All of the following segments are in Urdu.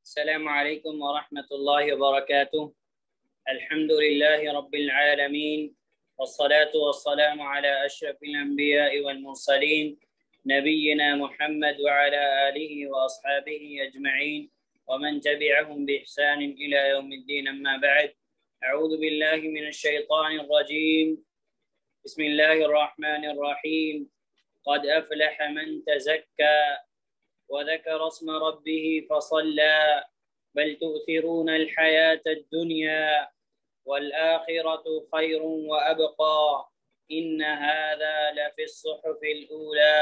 السلام عليكم ورحمة الله وبركاته. الحمد لله رب العالمين، والصلاة والسلام على أشرف الأنبياء والمرسلين نبينا محمد وعلى آله وأصحابه أجمعين ومن تبعهم بإحسان إلى يوم الدين. أما بعد، أعوذ بالله من الشيطان الرجيم. بسم الله الرحمن الرحيم. قد أفلح من تزكى وذكر اسم ربه فصلى بل تؤثرون الحياة الدنيا والآخرة خير وأبقى إن هذا لفي الصحف الأولى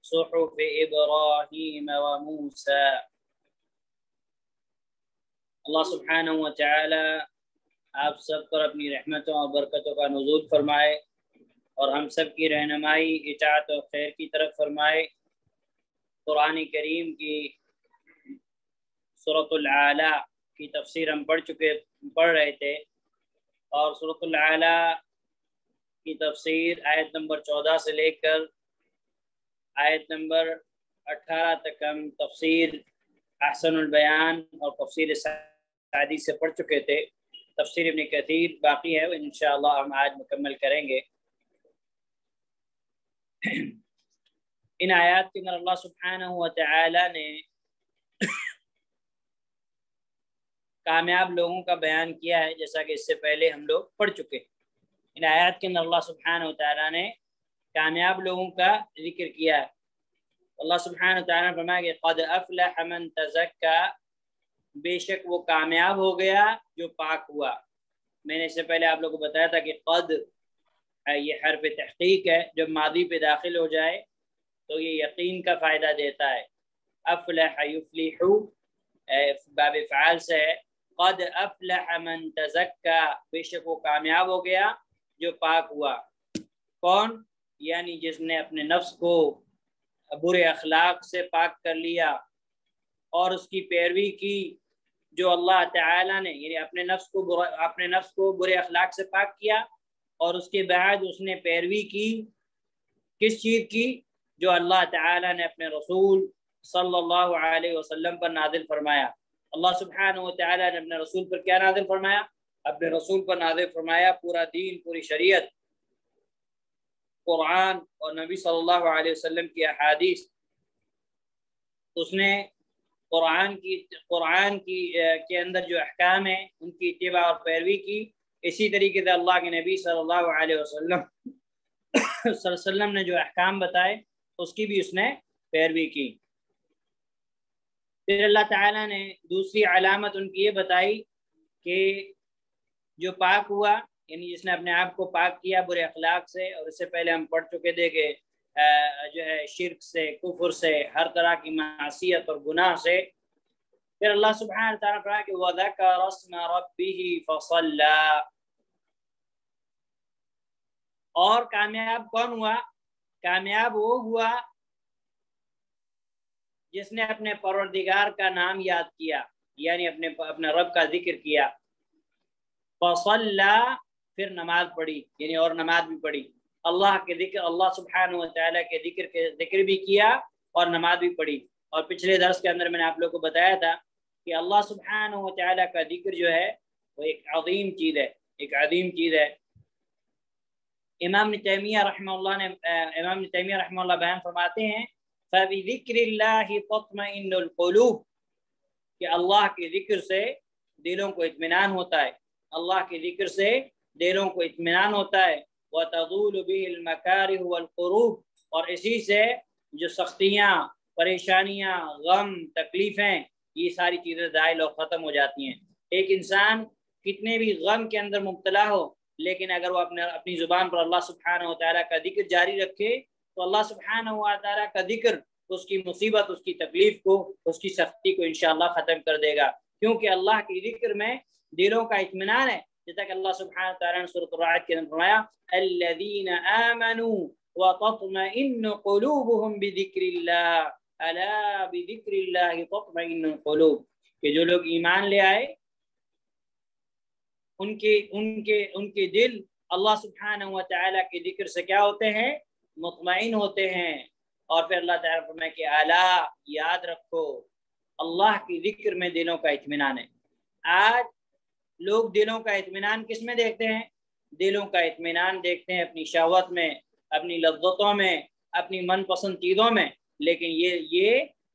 صحف إبراهيم وموسى. اللہ سبحانہ و تعالی آپ سب پر اپنی رحمتوں اور برکتوں کا نزول فرمائے اور ہم سب کی رہنمائی اطاعت و خیر کی طرف فرمائے۔ قرآن کریم کی سورۃ الاعلیٰ کی تفسیر ہم پڑھ رہے تھے، اور سورۃ الاعلیٰ کی تفسیر آیت نمبر 14 سے لے کر آیت نمبر 18 تک ہم تفسیر احسن البیان اور تفسیر سعدی سے پڑھ چکے تھے۔ تفسیر ابن کثیر باقی ہے، انشاءاللہ ہم آج مکمل کریں گے۔ ان آیات کے اندر اللہ سبحانہ و تعالی نے کامیاب لوگوں کا بیان کیا ہے، جیسا کہ اس سے پہلے ہم لوگ پڑھ چکے۔ ان آیات کے اندر اللہ سبحانہ و تعالی نے کامیاب لوگوں کا ذکر کیا ہے۔ اللہ سبحانہ و تعالی نے فرمایا کہ قد افلح من تزکا، بے شک وہ کامیاب ہو گیا جو پاک ہوا۔ میں نے اس سے پہلے آپ لوگوں کو بتایا تھا کہ قد یہ حرف تحقیق ہے، جب ماضی پہ داخل ہو جائے تو یہ یقین کا فائدہ دیتا ہے۔ افلح یفلح باب فعال سے ہے۔ قد افلح من تزکا، بے شک وہ کامیاب ہو گیا جو پاک ہوا۔ کون؟ یعنی جس نے اپنے نفس کو برے اخلاق سے پاک کر لیا اور اس کی پیروی کی، جو اللہ تعالی نے یعنی اپنے نفس کو برے اخلاق سے پاک کیا، اور اس کے بعد اس نے پیروی کی کس چیز کی؟ جو اللہ تعالی نے اپنے رسول صلی اللہ علیہ وسلم پر نازل فرمایا۔ اللہ سبحانہ و تعالی نے اپنے رسول پر کیا نازل فرمایا؟ اپنے رسول پر نازل فرمایا پورا دین، پوری شریعت، قرآن اور نبی صلی اللہ علیہ وسلم کی احادیث۔ اس نے قرآن کی کے اندر جو احکام ہیں ان کی اتباع اور پیروی کی۔ اسی طریقے سے اللہ کے نبی صلی اللہ علیہ وسلم نے جو احکام بتائے اس کی بھی اس نے پیروی کی۔ پھر اللہ تعالیٰ نے دوسری علامت ان کی یہ بتائی کہ جو پاک ہوا، یعنی جس نے اپنے آپ کو پاک کیا برے اخلاق سے، اور اس سے پہلے ہم پڑھ چکے تھے کہ جو ہے شرک سے، کفر سے، ہر طرح کی معصیت اور گناہ سے۔ پھر اللہ سبحانہ تعالیٰ فرمایا کہ وَذَكَرَ اسْمَ رَبِّهِ فَصَلَّى، اور کامیاب کون ہوا؟ کامیاب وہ ہوا جس نے اپنے پروردگار کا نام یاد کیا، یعنی اپنے رب کا ذکر کیا۔ فَصَلَّى، پھر نماز پڑھی، یعنی اور نماز بھی پڑھی، اللہ کے ذکر، اللہ سبحانہ و تعالیٰ کے ذکر بھی کیا اور نماز بھی پڑھی۔ اور پچھلے درس کے اندر میں نے آپ لوگ کو بتایا تھا کہ اللہ سبحانہ و تعالیٰ کا ذکر جو ہے وہ ایک عظیم چیز ہے، ایک عظیم چیز ہے۔ امام ابن تیمیہ رحمہ اللہ بیان فرماتے ہیں فَبِذِكْرِ اللَّهِ تَطْمَئِنُّ الْقُلُوبُ، کہ اللہ کے ذکر سے دلوں کو اطمینان ہوتا ہے، اللہ کے ذکر سے دلوں کو اطمینان ہوتا ہے۔ وَتَزُولُ بِهِ الْمَكَارِهُ وَالْكُرُوبُ، اور اسی سے جو سختیاں، پریشانیاں، غم، تکلیفیں، یہ ساری چیزیں زائل اور ختم ہو جاتی ہیں۔ ایک انسان کتنے بھی غم کے اندر مبتلا ہو، لیکن اگر وہ اپنی زبان پر اللہ سبحانہ و تعالیٰ کا ذکر جاری رکھے تو اللہ سبحانہ و تعالیٰ کا ذکر اس کی مصیبت، اس کی تکلیف کو، اس کی سختی کو انشاءاللہ ختم کر دے گا، کیونکہ اللہ کے ذکر میں دلوں کا اطمینان ہے۔ جیسا کہ اللہ سبحانہ و تعالیٰ نے سورۃ الرعد کے اندر فرمایا الذین آمنوا وتطمئن قلوبهم بذکر اللہ الا بذکر اللہ تطمئن القلوب، کہ جو لوگ ایمان لے آئے ان کے دل اللہ سبحانہ و تعالیٰ کے ذکر سے کیا ہوتے ہیں؟ مطمئن ہوتے ہیں۔ اور پھر اللہ تعالیٰ فرمائے کہ الا، یاد رکھو، اللہ کی ذکر میں دلوں کا اطمینان ہے۔ آج لوگ دلوں کا اطمینان کس میں دیکھتے ہیں؟ دلوں کا اطمینان دیکھتے ہیں اپنی شہوت میں، اپنی لذتوں میں، اپنی من پسند چیزوں میں، لیکن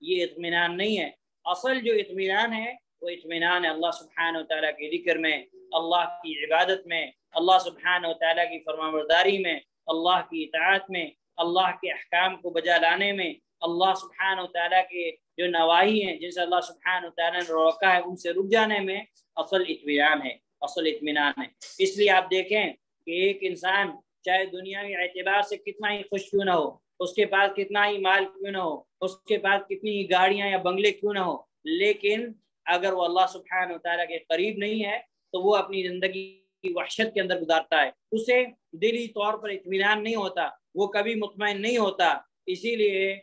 یہ اطمینان نہیں ہے۔ اصل جو اطمینان ہے وہ اطمینان ہے اللہ سبحانہ و تعالیٰ کے ذکر میں، اللہ کی عبادت میں، اللہ سبحانہ و تعالیٰ کی فرمانبرداری میں، اللہ کی اطاعت میں، اللہ کے احکام کو بجا لانے میں، اللہ سبحانہ و تعالیٰ کے جو نواہی ہیں جن سے اللہ سبحانہ و تعالیٰ نے روکا ہے ان سے رک جانے میں اصل اطمینان ہے، اصل اطمینان ہے۔ اس لیے آپ دیکھیں کہ ایک انسان چاہے دنیاوی اعتبار سے کتنا ہی خوش کیوں نہ ہو، اس کے پاس کتنا ہی مال کیوں نہ ہو، اس کے پاس کتنی ہی گاڑیاں یا بنگلے کیوں نہ ہو، لیکن اگر وہ اللہ سبحانہ و تعالیٰ کے قریب نہیں ہے تو وہ اپنی زندگی کی وحشت کے اندر گزارتا ہے، اسے دلی طور پر اطمینان نہیں ہوتا، وہ کبھی مطمئن نہیں ہوتا۔ اسی لیے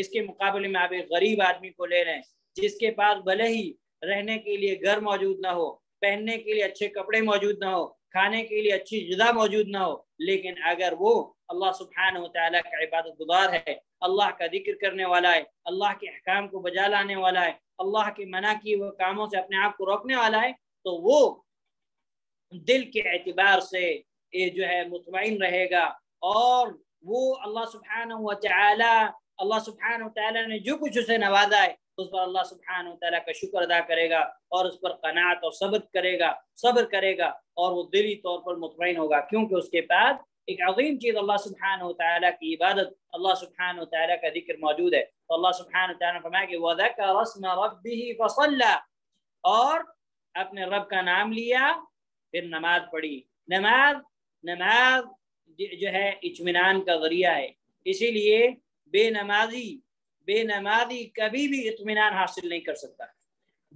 اس کے مقابلے میں آپ ایک غریب آدمی کو لے لیں جس کے پاس بھلے ہی رہنے کے لیے گھر موجود نہ ہو، پہننے کے لیے اچھے کپڑے موجود نہ ہو، کھانے کے لیے اچھی غذا موجود نہ ہو، لیکن اگر وہ اللہ سبحانہ و تعالیٰ کا عبادت گزار ہے، اللہ کا ذکر کرنے والا ہے، اللہ کے احکام کو بجا لانے والا ہے، اللہ کے منع کیے ہوئے کاموں سے اپنے آپ کو روکنے والا ہے، تو وہ دل کے اعتبار سے جو ہے مطمئن رہے گا، اور وہ اللہ سبحانہ و تعالیٰ نے جو کچھ اسے نوازا ہے اس پر اللہ سبحانہ و تعالیٰ کا شکر ادا کرے گا، اور اس پر قناعت اور صبر کرے گا، اور وہ دلی طور پر مطمئن ہوگا، کیونکہ اس کے پاس ایک عظیم چیز اللہ سبحانہ و تعالیٰ کی عبادت، اللہ سبحانہ و تعالیٰ کا ذکر موجود ہے۔ تو اللہ سبحانہ و تعالیٰ نے فرمایا کہ وَذَكَرَ اسْمَ رَبِّهِ فَصَلَّى، اور اپنے رب کا نام لیا پھر نماز پڑھی۔ نماز جو ہے اطمینان کا ذریعہ ہے، اسی لیے بے نمازی کبھی بھی اطمینان حاصل نہیں کر سکتا۔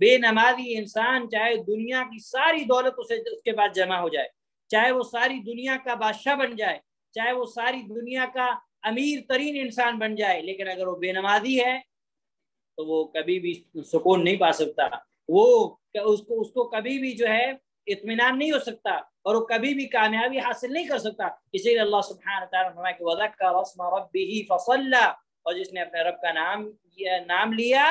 بے نمازی انسان چاہے دنیا کی ساری دولت اس کے پاس جمع ہو جائے، چاہے وہ ساری دنیا کا بادشاہ بن جائے، چاہے وہ ساری دنیا کا امیر ترین انسان بن جائے، لیکن اگر وہ بے نمازی ہے تو وہ کبھی بھی سکون نہیں پا سکتا، وہ اس کو کبھی بھی جو ہے اطمینان نہیں ہو سکتا، اور وہ کبھی بھی کامیابی حاصل نہیں کر سکتا۔ اسی لیے اللہ سبحانہ تعالیٰ نے فرمایا کہ وَذَكَّرَ اسْمَ رَبِّهِ فَصَلَّى، اور جس نے اپنے رب کا نام لیا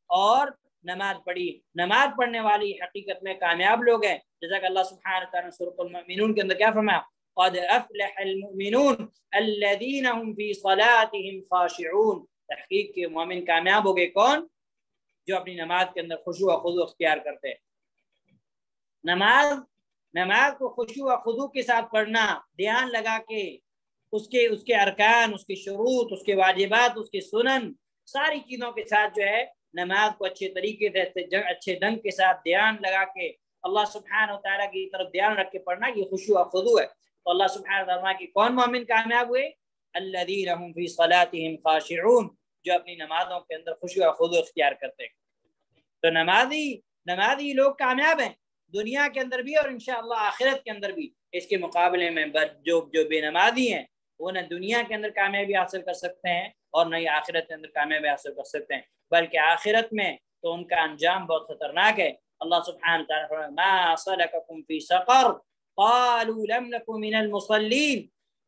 اور نماز پڑھی۔ نماز پڑھنے والی حقیقت میں کامیاب لوگ ہیں، جیسا کہ اللہ سبحانہ تعالیٰ نے سورۃ المؤمنون کے اندر کیا فرمایا؟ قَدْ أَفْلَحَ الْمُؤْمِنُونَ الَّذِينَ هُمْ فِي صَلَاتِهِمْ خَاشِعُونَ، تحقیق کے مومن کامیاب ہو گئے، کون؟ جو اپنی نماز کے اندر خشوع و خضوع اختیار کرتے ہیں۔ نماز کو خشوع و خضوع کے ساتھ پڑھنا، دھیان لگا کے اس کے ارکان، اس کے شروط، اس کے واجبات، اس کے سنن، ساری چیزوں کے ساتھ جو ہے نماز کو اچھے طریقے سے اچھے ڈھنگ کے ساتھ دھیان لگا کے اللہ سبحانہ و تعالیٰ کی طرف دھیان رکھ کے پڑھنا، یہ خشوع و خضوع ہے۔ تو اللہ سبحانہ و تعالیٰ کی کون مومن کامیاب ہوئے؟ الذین هم فی صلاتهم خاشعون، جو اپنی نمازوں کے اندر خشوع و خضوع اختیار کرتے ہیں۔ تو نمازی لوگ کامیاب ہیں دنیا کے اندر بھی اور انشاءاللہ آخرت کے اندر بھی۔ اس کے مقابلے میں جو بے نمازی ہیں وہ نہ دنیا کے اندر کامیابی حاصل کر سکتے ہیں اور نہ ہی آخرت کے اندر کامیابی حاصل کر سکتے ہیں، بلکہ آخرت میں تو ان کا انجام بہت خطرناک ہے۔ اللہ سبحانہ تعالیٰ فرمایا ما صلککم فی سقر قالوا لم نک من المصلین،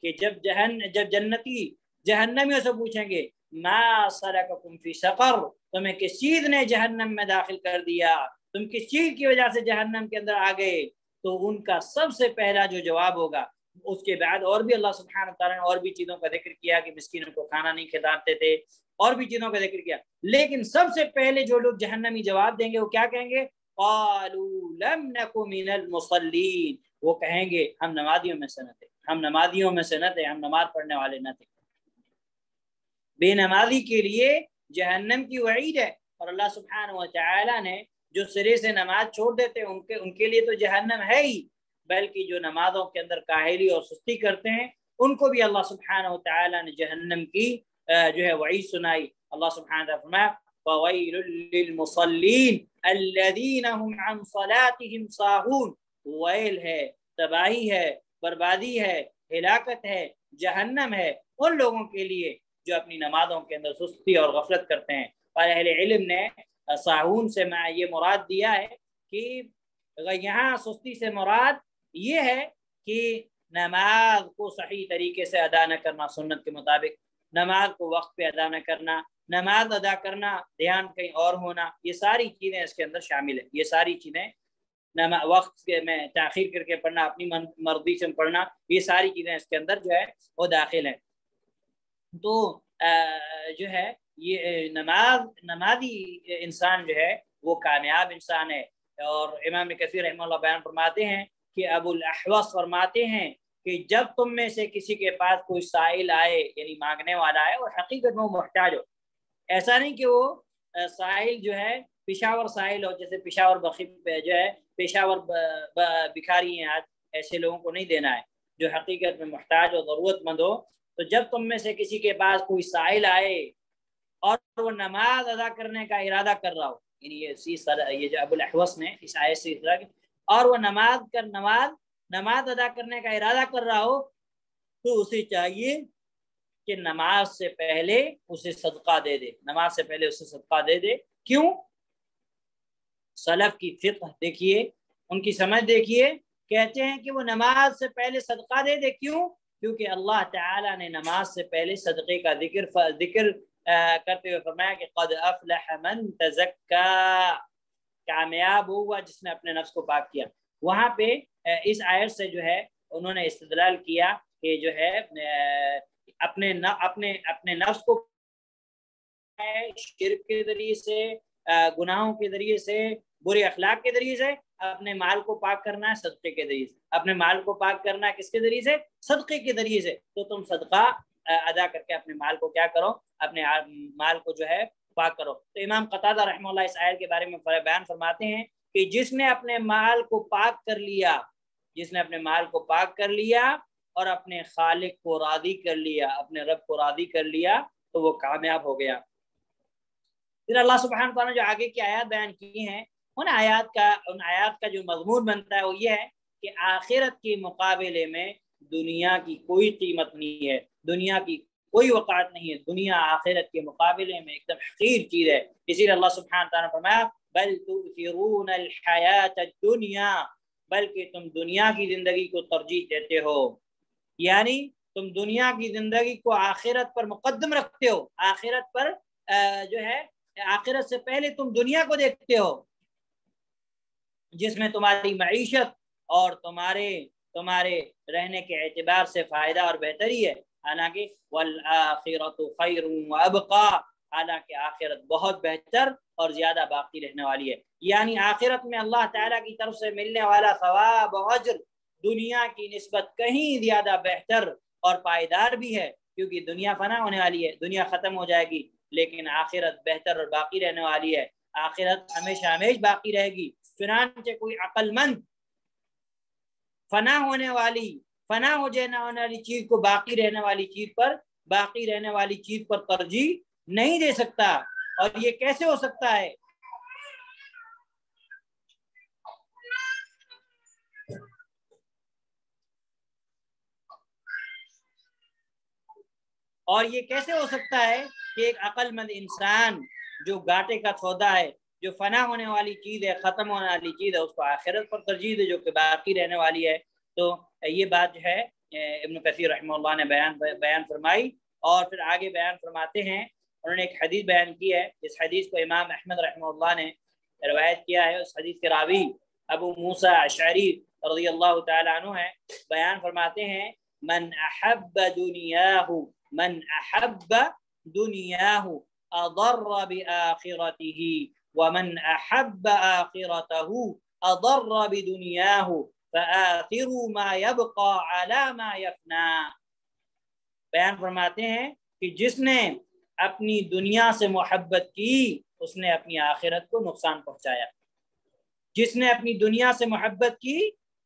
کہ جب جنتی جہنمیوں سے پوچھیں گے ما صلککم فی سقر، تمہیں کس چیز نے جہنم میں داخل کر دیا، تم کس چیز کی وجہ سے جہنم کے اندر آ گئے، تو ان کا سب سے پہلا جو جواب ہوگا، اس کے بعد اور بھی اللہ سبحانہ تعالیٰ نے اور بھی چیزوں کا ذکر کیا کہ مسکینوں کو کھانا نہیں کھلاتے تھے، اور بھی چیزوں کا ذکر کیا، لیکن سب سے پہلے جو لوگ جہنمی جواب دیں گے وہ کیا کہیں گے؟ قالوا لم نک من المصلین، وہ کہیں گے ہم نمازیوں میں سے نہ تھے، ہم نماز پڑھنے والے نہ تھے۔ بے نمازی کے لیے جہنم کی وعید ہے، اور اللہ سبحانہ و تعالیٰ نے جو سرے سے نماز چھوڑ دیتے ہیں ان کے لیے تو جہنم ہے ہی، بلکہ جو نمازوں کے اندر کاہلی اور سستی کرتے ہیں ان کو بھی اللہ سبحانہ و تعالیٰ نے جہنم کی جو ہے وعید سنائی۔ اللہ سبحانہ و تعالیٰ فرمایا فَوَيْلٌ لِّلْمُصَلِّينَ الَّذِينَ هُمْ عَنْ صَلَاتِهِمْ سَاهُونَ، ویل ہے، تباہی ہے، بربادی ہے، ہلاکت ہے، جہنم ہے ان لوگوں کے لیے جو اپنی نمازوں کے اندر سستی اور غفلت کرتے ہیں۔ اور اہل علم نے ساہون سے یہ مراد دیا ہے کہ یہاں سستی سے مراد یہ ہے کہ نماز کو صحیح طریقے سے ادا نہ کرنا، سنت کے مطابق نماز کو وقت پہ ادا نہ کرنا، نماز ادا کرنا دھیان کہیں اور ہونا، یہ ساری چیزیں اس کے اندر شامل ہیں۔ یہ ساری چیزیں وقت کے میں تاخیر کر کے پڑھنا، اپنی مرضی سے پڑھنا، یہ ساری چیزیں اس کے اندر جو ہے وہ داخل ہیں۔ تو جو ہے یہ نمازی انسان جو ہے وہ کامیاب انسان ہے۔ اور امام کثیر رحمہ اللہ بیان فرماتے ہیں کہ ابو الاحوص فرماتے ہیں کہ جب تم میں سے کسی کے پاس کوئی سائل آئے، یعنی مانگنے والا آئے اور حقیقت میں وہ محتاج ہو، ایسا نہیں کہ وہ سائل جو ہے پشاور سائل ہو، جیسے پشاور جو ہے پشاور بکھاری ہیں آج، ایسے لوگوں کو نہیں دینا ہے، جو حقیقت میں محتاج اور ضرورت مند ہو۔ تو جب تم میں سے کسی کے پاس کوئی سائل آئے اور وہ نماز ادا کرنے کا ارادہ کر رہا ہو، یعنی یہ جو ابو الاحوص نے اس آیت سے اور وہ نماز ادا کرنے کا ارادہ کر رہا ہو، تو اسے چاہیے کہ نماز سے پہلے اسے صدقہ دے دے، نماز سے پہلے اسے صدقہ دے دے۔ کیوں؟ سلف کی فقہ دیکھیے، ان کی سمجھ دیکھیے، کہتے ہیں کہ وہ نماز سے پہلے صدقہ دے دے۔ کیوں؟ کیونکہ اللہ تعالیٰ نے نماز سے پہلے صدقے کا ذکر کرتے ہوئے فرمایا کہ قد افلح من تزکا، کامیاب ہوا جس نے اپنے نفس کو پاک کیا۔ وہاں پہ اس آیت سے جو ہے انہوں نے استدلال کیا کہ جو ہے اپنے نفس کو شرک کے ذریعے سے، گناہوں کے ذریعے سے، برے اخلاق کے ذریعے سے، اپنے مال کو پاک کرنا ہے صدقے کے ذریعے سے۔ اپنے مال کو پاک کرنا ہے کس کے ذریعے سے؟ صدقے کے ذریعے سے۔ تو تم صدقہ ادا کر کے اپنے مال کو کیا کرو؟ اپنے مال کو جو ہے پاک کرو۔ تو امام قتادہ رحمہ اللہ اس آیت کے بارے میں بیان فرماتے ہیں کہ جس نے اپنے مال کو پاک کر لیا، جس نے اپنے مال کو پاک کر لیا اور اپنے خالق کو راضی کر لیا، اپنے رب کو راضی کر لیا، تو وہ کامیاب ہو گیا۔ پھر اللہ سبحانہ وتعالیٰ نے جو آگے کی آیات بیان کی ہیں، ان آیات کا جو مضمون بنتا ہے وہ یہ ہے کہ آخرت کے مقابلے میں دنیا کی کوئی قیمت نہیں ہے، دنیا کی کوئی وقعت نہیں ہے۔ دنیا آخرت کے مقابلے میں ایک دم حقیر چیز ہے۔ اسی لیے اللہ سبحانہ وتعالیٰ نے فرمایا بل تؤثرون الحیات الدنیا، بلکہ تم دنیا کی زندگی کو ترجیح دیتے ہو، یعنی تم دنیا کی زندگی کو آخرت پر مقدم رکھتے ہو، آخرت پر جو ہے آخرت سے پہلے تم دنیا کو دیکھتے ہو، جس میں تمہاری معیشت اور تمہارے رہنے کے اعتبار سے فائدہ اور بہتری ہے۔ حالانکہ والآخرۃ خیر وابقا، حالانکہ آخرت بہت بہتر اور زیادہ باقی رہنے والی ہے۔ یعنی آخرت میں اللہ تعالیٰ کی طرف سے ملنے والا ثواب و اجر دنیا کی نسبت کہیں زیادہ بہتر اور پائیدار بھی ہے، کیونکہ دنیا فنا ہونے والی ہے، دنیا ختم ہو جائے گی، لیکن آخرت بہتر اور باقی رہنے والی ہے، آخرت ہمیشہ ہمیشہ باقی رہے گی۔ چنانچہ کوئی عقل مند فنا ہو جانے والی چیز کو باقی رہنے والی چیز پر ترجیح نہیں دے سکتا۔ اور یہ کیسے ہو سکتا ہے؟ اور یہ کیسے ہو سکتا ہے کہ ایک عقل مند انسان جو گاٹے کا سودا ہے، جو فنا ہونے والی چیز ہے، ختم ہونے والی چیز ہے، اس کو آخرت پر ترجیح دے جو کہ باقی رہنے والی ہے؟ تو یہ بات جو ہے ابن کثیر رحمہ اللہ نے بیان فرمائی، اور پھر آگے بیان فرماتے ہیں، انہوں نے ایک حدیث بیان کی ہے، اس حدیث کو امام احمد رحمہ اللہ نے روایت کیا ہے۔ اس حدیث کے راوی ابو موسیٰ اشعری رضی اللہ تعالی عنہ ہے، بیان فرماتے ہیں من احب دنیاہ اضر بآخرته ومن احب آخرته اضر بدنیاہ فآخروا ما يبقى على ما يفنى۔ بیان فرماتے ہیں کہ جس نے اپنی دنیا سے محبت کی اس نے اپنی آخرت کو نقصان پہنچایا، جس نے اپنی دنیا سے محبت کی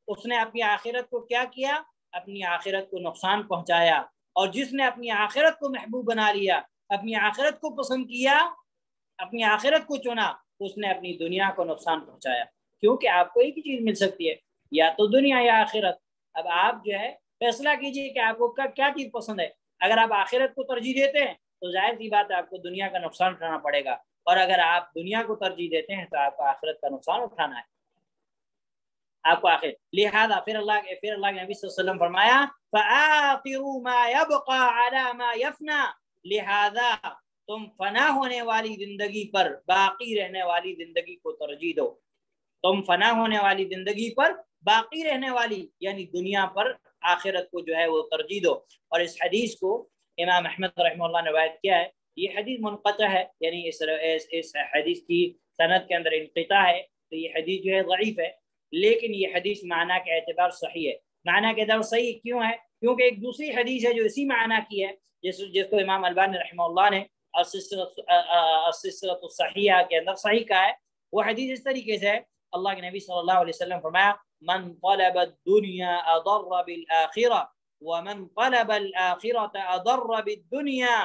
اس نے اپنی آخرت کو کیا کیا؟ اپنی آخرت کو نقصان پہنچایا۔ اور جس نے اپنی آخرت کو محبوب بنا لیا، اپنی آخرت کو پسند کیا، اپنی آخرت کو چنا، اس نے اپنی دنیا کو نقصان پہنچایا۔ کیونکہ آپ کو ایک ہی چیز مل سکتی ہے، یا تو دنیا یا آخرت۔ اب آپ جو ہے فیصلہ کیجئے کہ آپ کو کیا چیز پسند ہے۔ اگر آپ آخرت کو ترجیح دیتے ہیں تو ظاہر سی بات ہے آپ کو دنیا کا نقصان اٹھانا پڑے گا، اور اگر آپ دنیا کو ترجیح دیتے ہیں تو آپ کو آخرت کا نقصان اٹھانا ہے، آپ کو آخر۔ لہذا پھر اللہ کے نبی صلی اللہ علیہ وسلم فرمایا فآخروا ما يبقى على ما يفنى، لہذا تم فنا ہونے والی زندگی پر باقی رہنے والی زندگی کو ترجیح دو. تم فنا ہونے والی زندگی پر باقی رہنے والی یعنی دنیا پر آخرت کو جو ہے وہ ترجیح دو. اور اس حدیث کو امام احمد رحمہ اللہ نے روایت کیا ہے. یہ حدیث منقطع ہے، یعنی اس حدیث کی سند کے اندر انقطاع ہے، تو یہ حدیث جو ہے ضعیف ہے. لیکن یہ حدیث معنی کے اعتبار صحیح ہے. معنی کے اعتبار صحیح کیوں ہے؟ کیونکہ ایک دوسری حدیث ہے جو اسی معنی کی ہے، جس کو امام البانی رحمہ اللہ نے السلسلۃ الصحیحہ کے اندر صحیح کہا ہے. وہ حدیث اس طریقے سے ہے، اللہ کے نبی صلی اللہ علیہ وسلم فرمایا من طلب الدنیا اضر بالآخرہ ومن طلب الآخرة اضر بالدنیا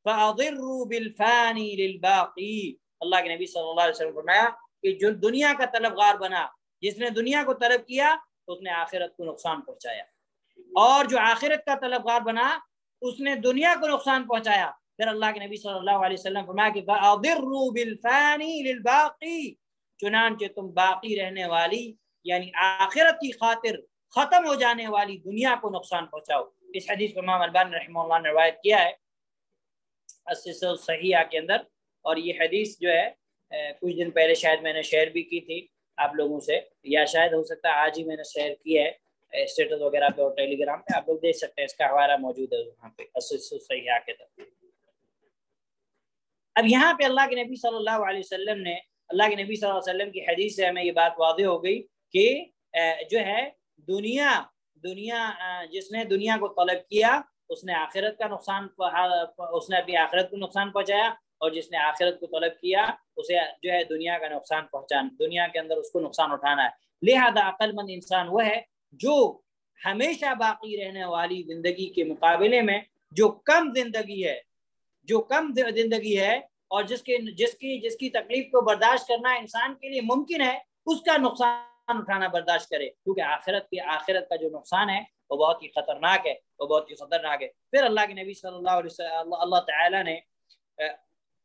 فاضروا بالفانی للباقی. اللہ کے نبی صلی اللہ علیہ وسلم فرمایا کہ جو دنیا کا طلبگار بنا، جس نے دنیا کو طلب کیا تو اس نے آخرت کو نقصان پہنچایا، اور جو آخرت کا طلبگار بنا اس نے دنیا کو نقصان پہنچایا. پھر اللہ کے نبی صلی اللہ علیہ وسلم فرمایا کہ فاضروا بالفانی للباقی، چنانچہ تم باقی رہنے والی یعنی آخرت کی خاطر ختم ہو جانے والی دنیا کو نقصان پہنچاؤ. اس حدیث کو امام البانی رحمہ اللہ نے روایت کیا ہے السلسلۃ الصحیحہ کے اندر. اور یہ حدیث جو ہے کچھ دن پہلے شاید میں نے شیئر بھی کی تھی آپ لوگوں سے، یا شاید ہو سکتا ہے آج ہی میں نے شیئر کی ہے اسٹیٹس وغیرہ پہ اور ٹیلی گرام پہ. آپ لوگ دیکھ سکتے ہیں، اس کا حوالہ موجود ہے وہاں پہ السلسلۃ الصحیحہ کے اندر. اب یہاں پہ اللہ کے نبی صلی اللہ علیہ وسلم نے، اللہ کے نبی صلی اللہ علیہ وسلم کی حدیث سے ہمیں یہ بات واضح ہو گئی کہ جو ہے دنیا جس نے دنیا کو طلب کیا اس نے آخرت کا نقصان، اس نے اپنی آخرت کو نقصان پہنچایا، اور جس نے آخرت کو طلب کیا اسے جو ہے دنیا کا نقصان پہنچانا، دنیا کے اندر اس کو نقصان اٹھانا ہے. لہذا عقل مند انسان وہ ہے جو ہمیشہ باقی رہنے والی زندگی کے مقابلے میں جو کم زندگی ہے اور جس کی تکلیف کو برداشت کرنا انسان کے لیے ممکن ہے، اس کا نقصان اٹھانا برداشت کرے، کیونکہ آخرت کا جو نقصان ہے وہ بہت ہی خطرناک ہے، پھر اللہ کے نبی صلی اللہ علیہ وسلم، اللہ تعالیٰ نے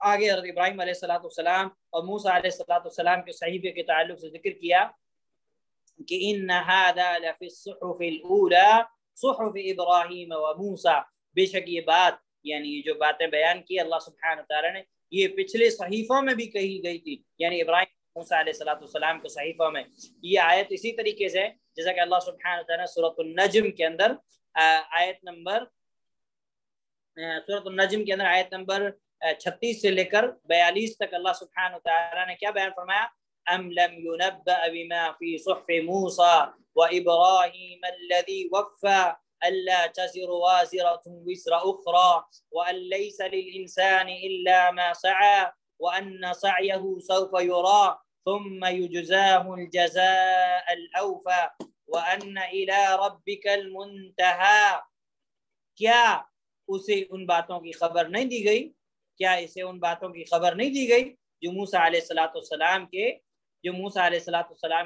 آگے حضرت ابراہیم علیہ السلام اور موسیٰ علیہ السلام کے صحیفے کے تعلق سے ذکر کیا کہ ان هذا لفی الصحف الاولى صحف ابراہیم و موسیٰ، بے شک یہ بات یعنی جو باتیں بیان کی اللہ سبحانہ وتعالی نے یہ پچھلے صحیفوں میں بھی کہی گئی تھی، یعنی ابراہیم موسیٰ علیہ السلام کے صحیفوں میں. یہ آیت اسی طریقے سے جیسا کہ اللہ سبحانہ وتعالی نے سورۃ النجم کے اندر آیت نمبر 36 سے لے کر 42 تک اللہ سبحانہ وتعالی نے کیا بیان فرمایا؟ ام لم ينبأ بما في صحف موسى وإبراهيم الذي وفى ألا تزر وازرة وزر أخرى وأن ليس للإنسان إلا ما سعى وأن سعيه سوف يرى ثم يجزاه الجزاء الأوفى وأن إلى ربك المنتهى. کیا اسے ان باتوں کی خبر نہیں دی گئی؟ کیا اسے ان باتوں کی خبر نہیں دی گئی جو موسیٰ علیہ السلام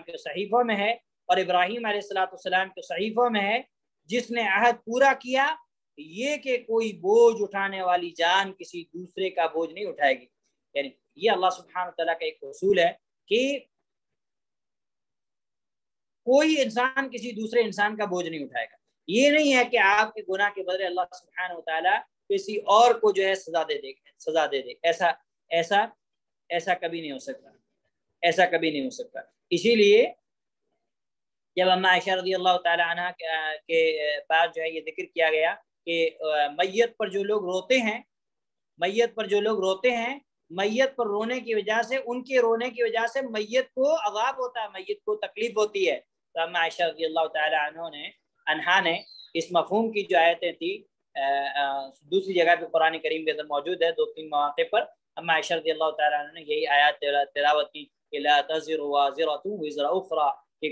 کے صحیفوں میں ہے اور ابراہیم علیہ السلام کے صحیفوں میں ہے، جس نے عہد پورا کیا یہ کہ کوئی بوجھ اٹھانے والی جان کسی دوسرے کا بوجھ نہیں اٹھائے گی. یعنی یہ اللہ سبحانہ تعالیٰ کا ایک اصول ہے کہ کوئی انسان کسی دوسرے انسان کا بوجھ نہیں اٹھائے گا. یہ نہیں ہے کہ آپ کے گناہ کے بدلے اللہ سبحانہ وتعالی کسی اور کو جو ہے سزا دے دے. ایسا کبھی نہیں ہو سکتا. اسی لیے جب اما عائشہ رضی اللہ تعالی عنہ کے بعد جو ہے یہ ذکر کیا گیا کہ میت پر جو لوگ روتے ہیں، میت پر رونے کی وجہ سے، ان کے رونے کی وجہ سے میت کو عذاب ہوتا ہے، میت کو تکلیف ہوتی ہے. تو اما عائشہ رضی اللہ تعالی عنہا نے اس مفہوم کی جو آیتیں تھی دوسری جگہ پہ قرآن کریم کے اندر موجود ہے 2-3 مواقع پر، اما عائشہ رضی اللہ تعالی عنہ نے یہی آیات تلاوت کی کہ لا تزر وازرۃ وزر اخری، کہ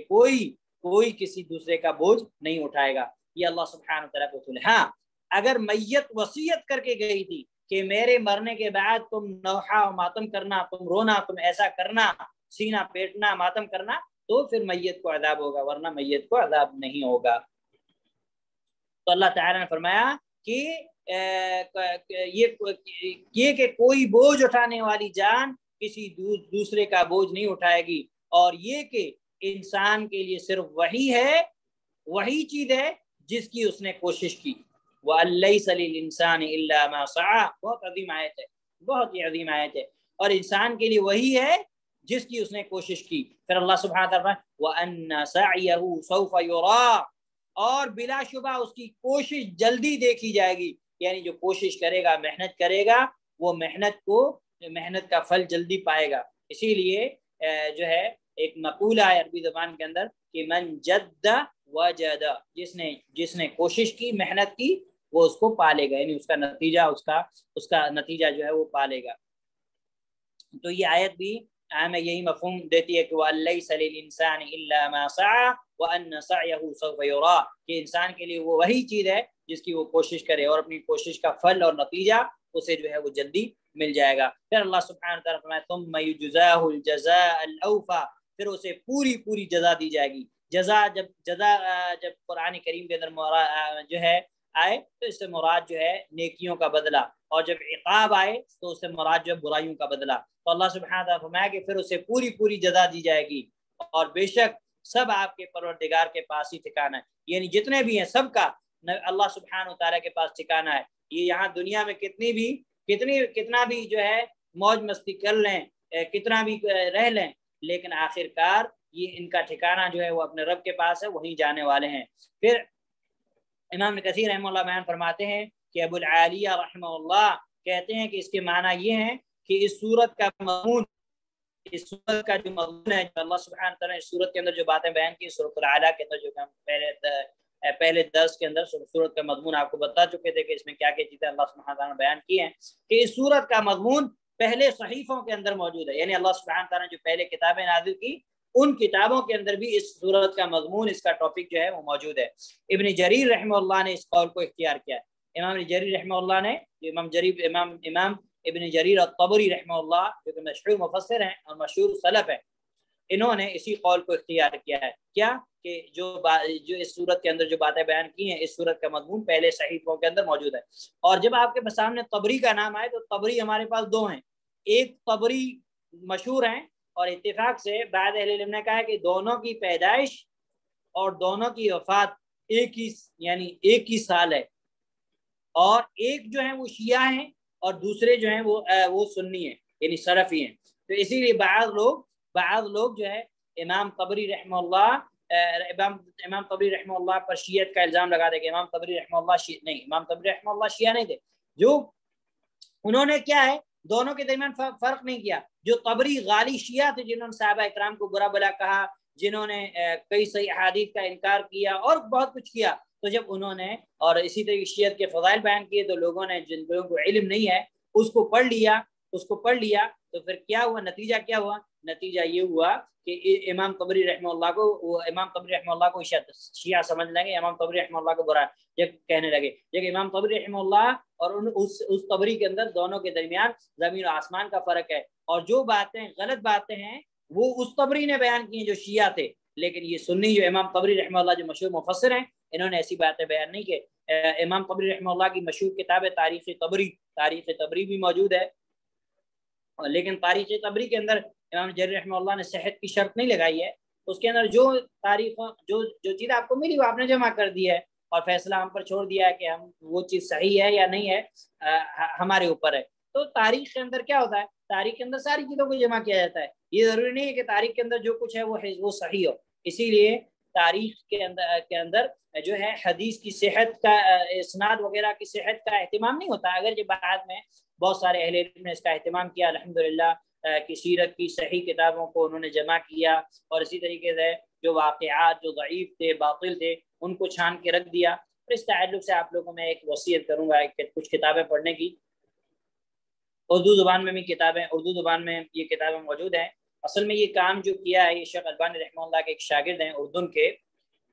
کوئی کسی دوسرے کا بوجھ نہیں اٹھائے گا. یہ اللہ سبحانہ وتعالی کو ہے. ہاں اگر میت وصیت کر کے گئی تھی کہ میرے مرنے کے بعد تم نوحہ و ماتم کرنا، تم رونا، تم ایسا کرنا، سینہ پیٹنا، ماتم کرنا، تو پھر میت کو عذاب ہوگا، ورنہ میت کو عذاب نہیں ہوگا. تو اللہ تعالیٰ نے فرمایا کہ یہ کہ کوئی بوجھ اٹھانے والی جان کسی دوسرے کا بوجھ نہیں اٹھائے گی، اور یہ کہ انسان کے لیے صرف وہی چیز ہے جس کی اس نے کوشش کی. وَأَن لَّيْسَ لِلْإِنسَانِ إِلَّا مَا سَعَىٰ، بہت عظیم آیت ہے، بہت ہی عظیم آیت ہے، اور انسان کے لیے وہی ہے جس کی اس نے کوشش کی۔ پھر اللہ سبحانہ وتعالیٰ فرماتا ہے وَأَنَّ سَعْيَهُ سَوْفَ يُرَىٰ، اور بلا شبہ اس کی کوشش جلدی دیکھی جائے گی، یعنی جو کوشش کرے گا، محنت کرے گا، وہ محنت کا پھل جلدی پائے گا۔ اسی لیے جو ہے ایک مقولہ ہے عربی زبان کے اندر کہ من جد وجد، جس نے کوشش کی، محنت کی، وہ اس کو پالے گا، یعنی اس کا نتیجہ جو ہے وہ پالے گا۔ تو یہ آیت بھی ہمیں یہی مفہوم دیتی ہے کہ وَلَيْسَ لِلْإِنسَانِ إِلَّا مَا سَعَىٰ وَأَنَّ سَعْيَهُ سَوْفَ يُرَىٰ، کہ انسان کے لیے وہ وہی چیز ہے جس کی وہ کوشش کرے، اور اپنی کوشش کا پھل اور نتیجہ اسے جو ہے وہ جلدی مل جائے گا۔ پھر اللہ سبحانہ وتعالیٰ فرمایا ثُمَّ يُجْزَاهُ الْجَزَاءَ الْأَوْفَىٰ، پھر اسے پوری جزا دی جائے گی۔ جب قرآن کریم کے اندر جو ہے آئے تو اس سے مراد جو ہے نیکیوں کا بدلہ، اور جب عقاب آئے تو اس سے مراد جو ہے برائیوں کا بدلہ۔ تو اللہ سبحانہ وتعالیٰ فرمایا کہ پھر اسے پوری جزا دی جائے گی، اور بے شک سب آپ کے پروردگار کے پاس ہی ٹھکانہ ہے، یعنی جتنے بھی ہیں سب کا اللہ سبحانہ وتعالیٰ کے پاس ٹھکانہ ہے۔ یہ یہاں دنیا میں کتنا بھی جو ہے موج مستی کر لیں، کتنا بھی رہ لیں، لیکن آخر کار یہ ان کا ٹھکانہ جو ہے وہ اپنے رب کے پاس ہے، وہیں جانے والے ہیں۔ پھر امام ابن کثیر رحمہ اللہ بیان فرماتے ہیں کہ ابو العالیہ رحمہ اللہ کہتے ہیں کہ اس کے معنی یہ ہیں کہ اس صورت کا مضمون، اس صورت کا جو مضمون ہے، جو اللہ سبحانہ تعالیٰ نے اس صورت کے اندر جو باتیں بیان کی، سورۃ الاعلیٰ کے اندر جو ہم پہلے درس کے اندر صورت کا مضمون آپ کو بتا چکے تھے کہ اس میں کیا چیزیں اللہ سبحانہ تعالیٰ نے بیان کی ہیں، کہ اس صورت کا مضمون پہلے صحیفوں کے اندر موجود ہے، یعنی اللہ سبحانہ تعالیٰ نے جو پہلے کتابیں نازل کی ان کتابوں کے اندر بھی اس صورت کا مضمون، اس کا ٹاپک جو ہے وہ موجود ہے۔ ابن جریر رحمہ اللہ نے اس قول کو اختیار کیا ہے۔ امام ابن جریر رحمہ اللہ نے، امام ابن جریر الطبری رحمہ اللہ جو کہ مشہور مفسر ہیں اور مشہور سلف ہیں، انہوں نے اسی قول کو اختیار کیا ہے، کیا کہ جو اس صورت کے اندر جو باتیں بیان کی ہیں، اس صورت کا مضمون پہلے صحیفوں کے اندر موجود ہے۔ اور جب آپ کے سامنے طبری کا نام آئے تو طبری ہمارے پاس دو ہیں، ایک طبری مشہور ہیں، اور اتفاق سے بعض اہل علم نے کہا ہے کہ دونوں کی پیدائش اور دونوں کی وفات ایک ہی سال ہے، اور ایک جو ہے وہ شیعہ ہیں اور دوسرے جو ہیں وہ سنی ہیں، یعنی سلفی ہیں۔ تو اسی لیے بعض لوگ جو ہے امام طبری رحمہ اللہ پر شیعت کا الزام لگا دے کہ امام طبری رحمہ اللہ شیعہ نہیں تھے، جو انہوں نے کیا ہے دونوں کے درمیان فرق نہیں کیا۔ جو طبری غالی شیعہ تھے، جنہوں نے صحابہ اکرام کو برا بلا کہا، جنہوں نے کئی صحیح احادیث کا انکار کیا اور بہت کچھ کیا، تو جب انہوں نے اور اسی طرح شیعت کے فضائل بیان کیے تو لوگوں نے، جن لوگوں کو علم نہیں ہے، اس کو پڑھ لیا تو پھر کیا ہوا، نتیجہ یہ ہوا کہ امام طبری رحمہ اللہ کو شیعہ سمجھ لیں گے، امام طبری رحمہ اللہ کو برا کہنے لگے، لیکن امام طبری رحمہ اللہ اور اس طبری کے اندر دونوں کے درمیان زمین و آسمان کا فرق ہے، اور جو باتیں غلط باتیں ہیں وہ اس طبری نے بیان کی ہیں جو شیعہ تھے، لیکن یہ سنی جو امام طبری رحمہ اللہ جو مشہور مفسر ہیں، انہوں نے ایسی باتیں بیان نہیں کی۔ امام طبری رحمہ اللہ کی مشہور کتاب ہے تاریخ طبری بھی موجود ہے، لیکن تاریخ طبری کے اندر امام جریر رحمہ اللہ نے صحت کی شرط نہیں لگائی ہے، اس کے اندر جو چیز آپ کو ملی وہ آپ نے جمع کر دی ہے، اور فیصلہ ہم پر چھوڑ دیا ہے کہ ہم وہ چیز صحیح ہے یا نہیں ہے، ہمارے اوپر ہے۔ تو تاریخ کے اندر کیا ہوتا ہے، تاریخ کے اندر ساری چیزوں کو جمع کیا جاتا ہے، یہ ضروری نہیں ہے کہ تاریخ کے اندر جو کچھ ہے وہ صحیح ہو، اسی لیے تاریخ کے اندر جو ہے حدیث کی صحت کا، اسناد وغیرہ کی صحت کا اہتمام نہیں ہوتا، اگر یہ بعد میں بہت سارے اہل علم نے اس کا اہتمام کیا الحمدللہ، کہ سیرت کی صحیح کتابوں کو انہوں نے جمع کیا، اور اسی طریقے سے جو واقعات جو ضعیف تھے، باطل تھے، ان کو چھان کے رکھ دیا۔ اور اس تعلق سے آپ لوگوں میں ایک وصیت کروں گا کہ کچھ کتابیں پڑھنے کی، اردو زبان میں یہ کتابیں موجود ہیں۔ اصل میں یہ کام جو کیا ہے یہ شیخ البانی رحمہ اللہ کے ایک شاگرد ہیں اردن کے،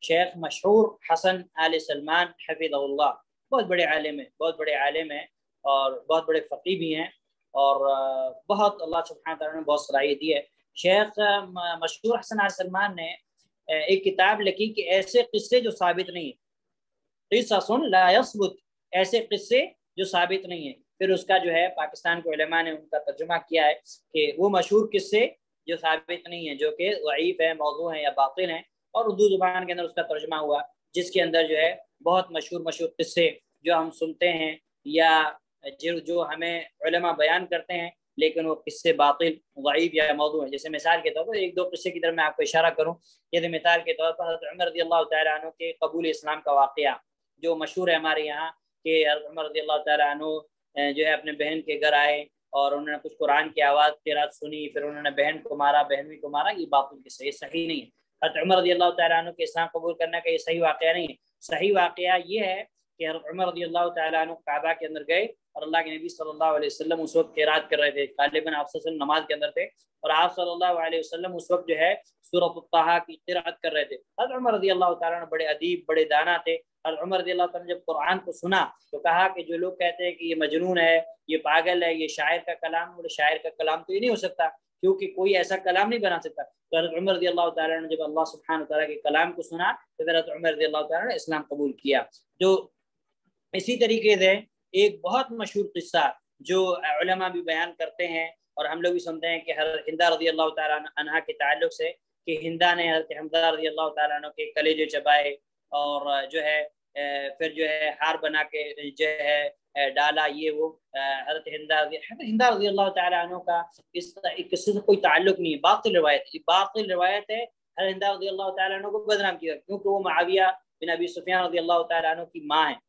شیخ مشہور حسن آل سلمان حفظہ اللہ، بہت بڑے عالم ہیں اور بہت بڑے فقیہ بھی ہیں، اور بہت اللہ سبحانہ تعالیٰ نے بہت صلاحیت دی ہے۔ شیخ مشہور حسن آل سلمان نے ایک کتاب لکھی کہ ایسے قصے جو ثابت نہیں ہیں، قصص لا یثبت، ایسے قصے جو ثابت نہیں ہیں۔ پھر اس کا جو ہے پاکستان کے علماء نے ان کا ترجمہ کیا ہے کہ وہ مشہور قصے جو ثابت نہیں ہیں، جو کہ ضعیف ہیں، موضوع ہیں یا باطل ہیں، اور اردو زبان کے اندر اس کا ترجمہ ہوا، جس کے اندر جو ہے بہت مشہور قصے جو ہم سنتے ہیں یا جو ہمیں علماء بیان کرتے ہیں لیکن وہ قصے باطل ضعیف یا موضوع ہیں. جیسے مثال کے طور پر ایک دو قصے کی طرف میں آپ کو اشارہ کروں. جیسے مثال کے طور پر حضرت عمر رضی اللہ تعالیٰ عنہ کے قبول اسلام کا واقعہ جو مشہور ہے ہمارے یہاں کہ حضرت عمر رضی اللہ تعالیٰ عنہ جو ہے اپنے بہن کے گھر آئے اور انہوں نے کچھ قرآن کی آواز قرات سنی, پھر انہوں نے بہن کو مارا, بہنوئی کو مارا. یہ باطل قصہ, یہ صحیح نہیں ہے. حضرت عمر رضی اللہ تعالیٰ عنہ کے اسلام قبول کرنے کا یہ صحیح واقعہ نہیں ہے. صحیح واقعہ یہ ہے کہ حضرت عمر رضی اللہ تعالیٰ عنہ کعبہ کے اندر گئے اور اللہ کے نبی صلی اللہ علیہ وسلم اس وقت قرات کر رہے تھے. غالباً آپ صلی اللہ علیہ وسلم نماز کے اندر تھے اور آپ صلی اللہ علیہ وسلم اس وقت جو ہے سورۃ الطٰہٰ کی قرات کر رہے تھے. حضرت عمر رضی اللہ تعالیٰ عنہ بڑے ادیب, بڑے دانا تھے. حضرت عمر رضی اللہ تعالیٰ نے جب قرآن کو سنا تو کہا کہ جو لوگ کہتے ہیں کہ یہ مجنون ہے, یہ پاگل ہے, یہ شاعر کا کلام, بولے شاعر کا کلام تو یہ نہیں ہو سکتا کیونکہ کوئی ایسا کلام نہیں بنا سکتا. تو حضرت عمر رضی اللہ تعالیٰ نے جب اللہ سبحانہ وتعالیٰ کے کلام کو سنا تو حضرت عمر رضی اللہ تعالیٰ نے اسلام قبول کیا. جو اسی طریقے سے ایک بہت مشہور قصہ جو علماء بھی بیان کرتے ہیں اور ہم لوگ بھی سنتے ہیں کہ حضرت ہندہ رضی اللہ تعالیٰ عنہا کے تعلق سے کہ ہندہ نے حضرت حمزہ رضی اللہ تعالیٰ عنہ کے کلیجے چبائے اور جو ہے پھر جو ہے ہار بنا کے جو ہے ڈالا. یہ وہ حضرت ہندہ رضی اللہ تعالیٰ عنہ کا اس قصے سے کوئی تعلق نہیں ہے, باطل روایت, باطل روایت ہے. حضرت ہندہ رضی اللہ تعالیٰ عنہ کو بدنام کیا کیونکہ وہ معاویہ بن ابی سفیان رضی اللہ تعالیٰ عنہ کی ماں ہیں.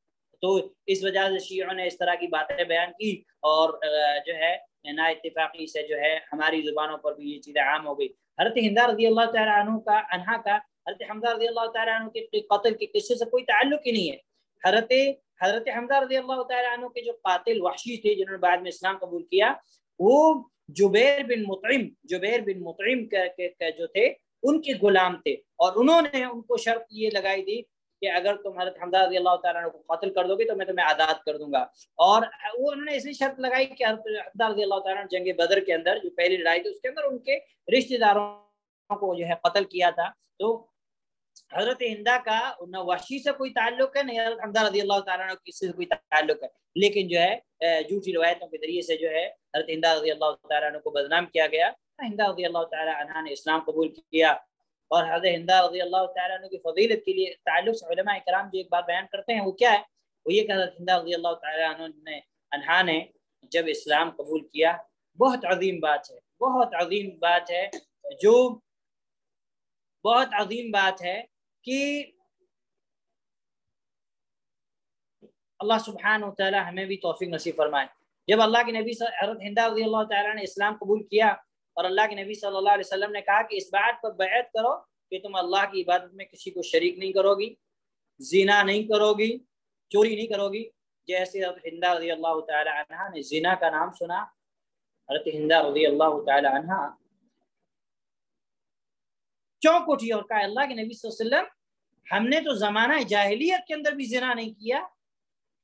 تو اس وجہ سے شیعوں نے اس طرح کی باتیں بیان کی اور جو ہے نا اتفاقی سے جو ہے ہماری زبانوں پر بھی یہ چیزیں عام ہو گئی. حضرت ہندہ رضی اللہ تعالیٰ عنہ کا انہا کا حضرت حمزہ رضی اللہ تعالیٰ عنہ کے قتل کے قصے سے کوئی تعلق ہی نہیں ہے. حضرت حمزہ رضی اللہ تعالیٰ عنہ کے جو قاتل وحشی تھے جنہوں نے بعد میں اسلام قبول کیا وہ جبیر بن مطعم جو تھے ان کے غلام تھے اور انہوں نے ان کو شرط یہ لگائی تھی کہ اگر تم حضرت حمزہ رضی اللہ تعالیٰ عنہ کو قتل کر دو گے تو میں تمہیں آزاد کر دوں گا. اور وہ انہوں نے اس لیے شرط لگائی کہ حضرت حمزہ رضی اللہ تعالیٰ عنہ جنگ بدر کے اندر جو پہلی لڑائی تھی اس کے اندر ان کے رشتہ داروں کو جو ہے قتل کیا تھا. تو حضرت ہندہ کا نہ وحشی سے کوئی تعلق ہے نہ حضرت حمزہ رضی اللہ تعالیٰ عنہ کسی سے کوئی تعلق ہے, لیکن جو ہے جھوٹی روایتوں کے ذریعے سے جو ہے حضرت ہندہ رضی اللہ تعالیٰ عنہ کو بدنام کیا گیا. ہندہ رضی اللہ تعالیٰ عنہ نے اسلام قبول کیا اور حضرت ہندہ رضی اللہ تعالیٰ عنہ کی فضیلت کے لیے تعلق سے علماء کرام جو ایک بات بیان کرتے ہیں وہ کیا ہے, وہ یہ کہ حضرت ہندہ رضی اللہ تعالیٰ عنہ نے جب اسلام قبول کیا, بہت عظیم بات ہے, بہت عظیم بات ہے, جو بہت عظیم بات ہے کہ اللہ سبحانہ وتعالی ہمیں بھی توفیق نصیب فرمائے. جب اللہ کے نبی حضرت ہندہ رضی اللہ تعالیٰ نے اسلام قبول کیا اور اللہ کے نبی صلی اللہ علیہ وسلم نے کہا کہ اس بات پر بیعت کرو کہ تم اللہ کی عبادت میں کسی کو شریک نہیں کرو گی, زنا نہیں کرو گی, چوری نہیں کرو گی. جیسے حضرت ہندہ رضی اللہ تعالیٰ عنہ نے زنا کا نام سنا, حضرت ہندہ رضی اللہ تعالیٰ عنہ چونک اٹھی اور کہا اللہ کے نبی صلی اللہ علیہ وسلم ہم نے تو زمانہ جاہلیت کے اندر بھی زنا نہیں کیا,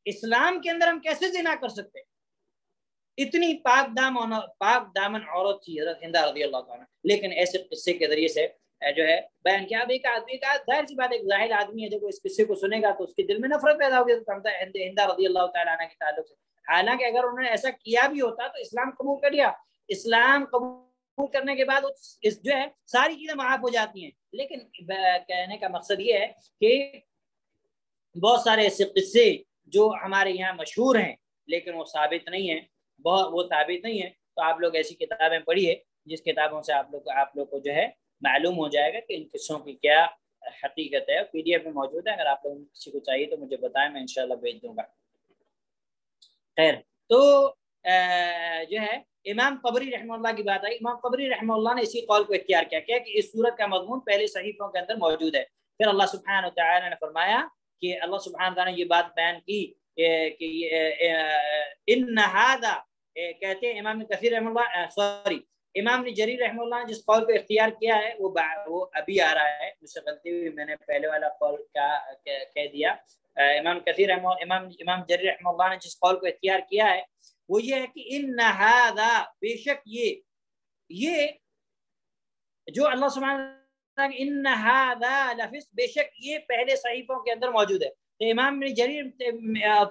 اسلام کے اندر ہم کیسے زنا کر سکتے؟ اتنی پاک دامن عورت تھی حضرت ہندہ رضی اللہ تعالیٰ. لیکن ایسے قصے کے ذریعے سے جو ہے بیان کیا. اب ایک ظاہر سی بات, ایک ظاہر آدمی ہے جب وہ اس قصے کو سنے گا تو اس کے دل میں نفرت پیدا ہوگی ہندہ رضی اللہ تعالیٰ عنہ کے تعلق سے. حالانکہ اگر انہوں نے ایسا کیا بھی ہوتا تو اسلام قبول کر لیا, اسلام قبول کرنے کے بعد جو ہے ساری چیزیں معاف ہو جاتی ہیں. لیکن کہنے کا مقصد یہ ہے کہ بہت سارے ایسے قصے جو ہمارے یہاں مشہور ہیں لیکن وہ ثابت نہیں ہیں, وہ ثابت نہیں ہے. تو آپ لوگ ایسی کتابیں پڑھیے جس کتابوں سے آپ لوگ کو جو ہے معلوم ہو جائے گا کہ ان قصوں کی کیا حقیقت ہے. PDF میں موجود ہے, اگر آپ لوگوں کسی کو چاہیے تو مجھے بتائیں, میں انشاءاللہ بھیج دوں گا. خیر, تو جو ہے امام قبری رحمہ اللہ کی بات آئی. امام قبری رحمہ اللہ نے اسی قول کو اختیار کیا کہ اس صورت کا مضمون پہلے صحیفوں کے اندر موجود ہے. پھر اللہ سبحانہ وتعالی نے فرمایا کہ اللہ سبحانہ وتعالی نے یہ بات بیان کی کہ ان هذا, کہتے ہیں امام کثیر رحمہ اللہ امام جریر رحمہ اللہ نے جس قول کو اختیار کیا ہے وہ ابھی آ رہا ہے. مجھ سے غلطی ہوئی, میں نے پہلے والا قول کہہ دیا. امام جریر رحمہ اللہ نے جس قول کو اختیار کیا ہے وہ یہ ہے کہ ان هذا, بے شک یہ جو اللہ سبحانہ ان هذا لفظ, بے شک یہ پہلے صحیفوں کے اندر موجود ہے. تو امام جریر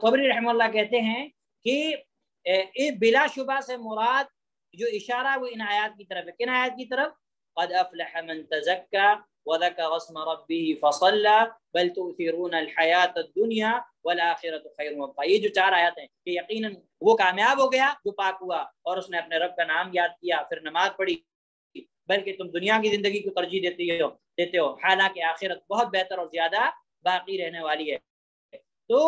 طبری رحمہ اللہ کہتے ہیں کہ بلا شبہ سے مراد جو اشارہ وہ ان آیات کی طرف ہے. کن آیات کی طرف؟ قد افلح من تزكى وذكر اسم ربه فصلى بل تؤثرون الحیات الدنیا والآخرۃ خیر وابقیٰ. یہ جو 4 آیات ہیں کہ یقیناً وہ کامیاب ہو گیا جو پاک ہوا اور اس نے اپنے رب کا نام یاد کیا پھر نماز پڑھی، بلکہ تم دنیا کی زندگی کو ترجیح دیتے ہو حالانکہ آخرت بہت بہتر اور زیادہ باقی رہنے والی ہے. تو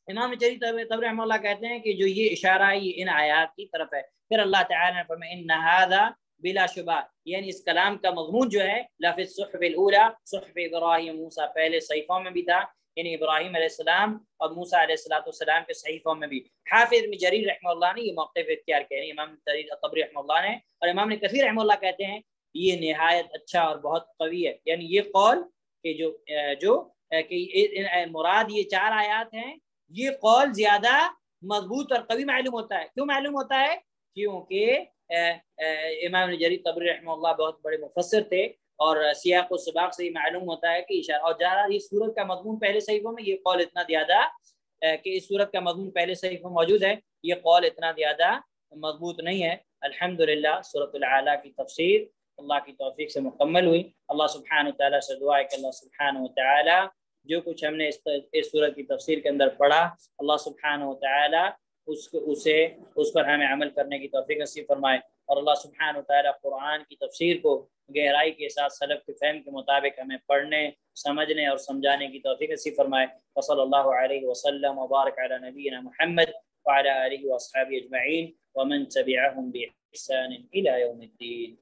امام جریر طبری رحمہ اللہ کہتے ہیں کہ جو یہ اشارہ ہے یہ ان آیات کی طرف ہے. پھر اللہ تعالیٰ نے فرمایا ان ھذا بلا شبہ، یعنی اس کلام کا مضمون جو ہے لفی الصحف الاولی، صحف ابراہیم موسیٰ، پہلے صحیفوں میں بھی تھا، یعنی ابراہیم علیہ السلام اور موسیٰ علیہ السلام کے صحیفوں میں بھی. حافظ ابن جریر رحمہ اللہ نے یہ موقف اختیار کیا، یعنی امام جریر طبری رحمہ اللہ نے اور امام ابن کثیر رحمہ اللہ کہتے ہیں یہ نہایت اچھا اور بہت قوی ہے. یعنی یہ قول کہ جو مراد یہ 4 آیات ہیں، یہ قول زیادہ مضبوط اور قوی معلوم ہوتا ہے. کیوں معلوم ہوتا ہے؟ کیونکہ امام جریر طبری رحمہ اللہ بہت بڑے مفسر تھے اور سیاق و سباق سے یہ معلوم ہوتا ہے کہ اشارہ اور جہاں اس صورت کا مضمون پہلے صحیفوں میں، یہ قول اتنا زیادہ کہ اس صورت کا مضمون پہلے صحیفوں میں موجود ہے، یہ قول اتنا زیادہ مضبوط نہیں ہے. الحمدللہ سورۃ الاعلیٰ کی تفسیر اللہ کی توفیق سے مکمل ہوئی. اللہ سبحانہ وتعالیٰ سے دعا ہے کہ اللہ سبحانہ وتعالیٰ جو کچھ ہم نے اس سورت کی تفسیر کے اندر پڑھا، اللہ سبحانہ وتعالیٰ اس پر ہمیں عمل کرنے کی توفیق نصیب فرمائے، اور اللہ سبحانہ وتعالیٰ قرآن کی تفسیر کو گہرائی کے ساتھ سلف کے فہم کے مطابق ہمیں پڑھنے، سمجھنے اور سمجھانے کی توفیق نصیب فرمائے. وصلی اللہ علیہ وسلم وبارک علی نبینا محمد وعلی آلہ واصحابہ اجمعین ومن تبعهم بإحسان إلى يوم الدين.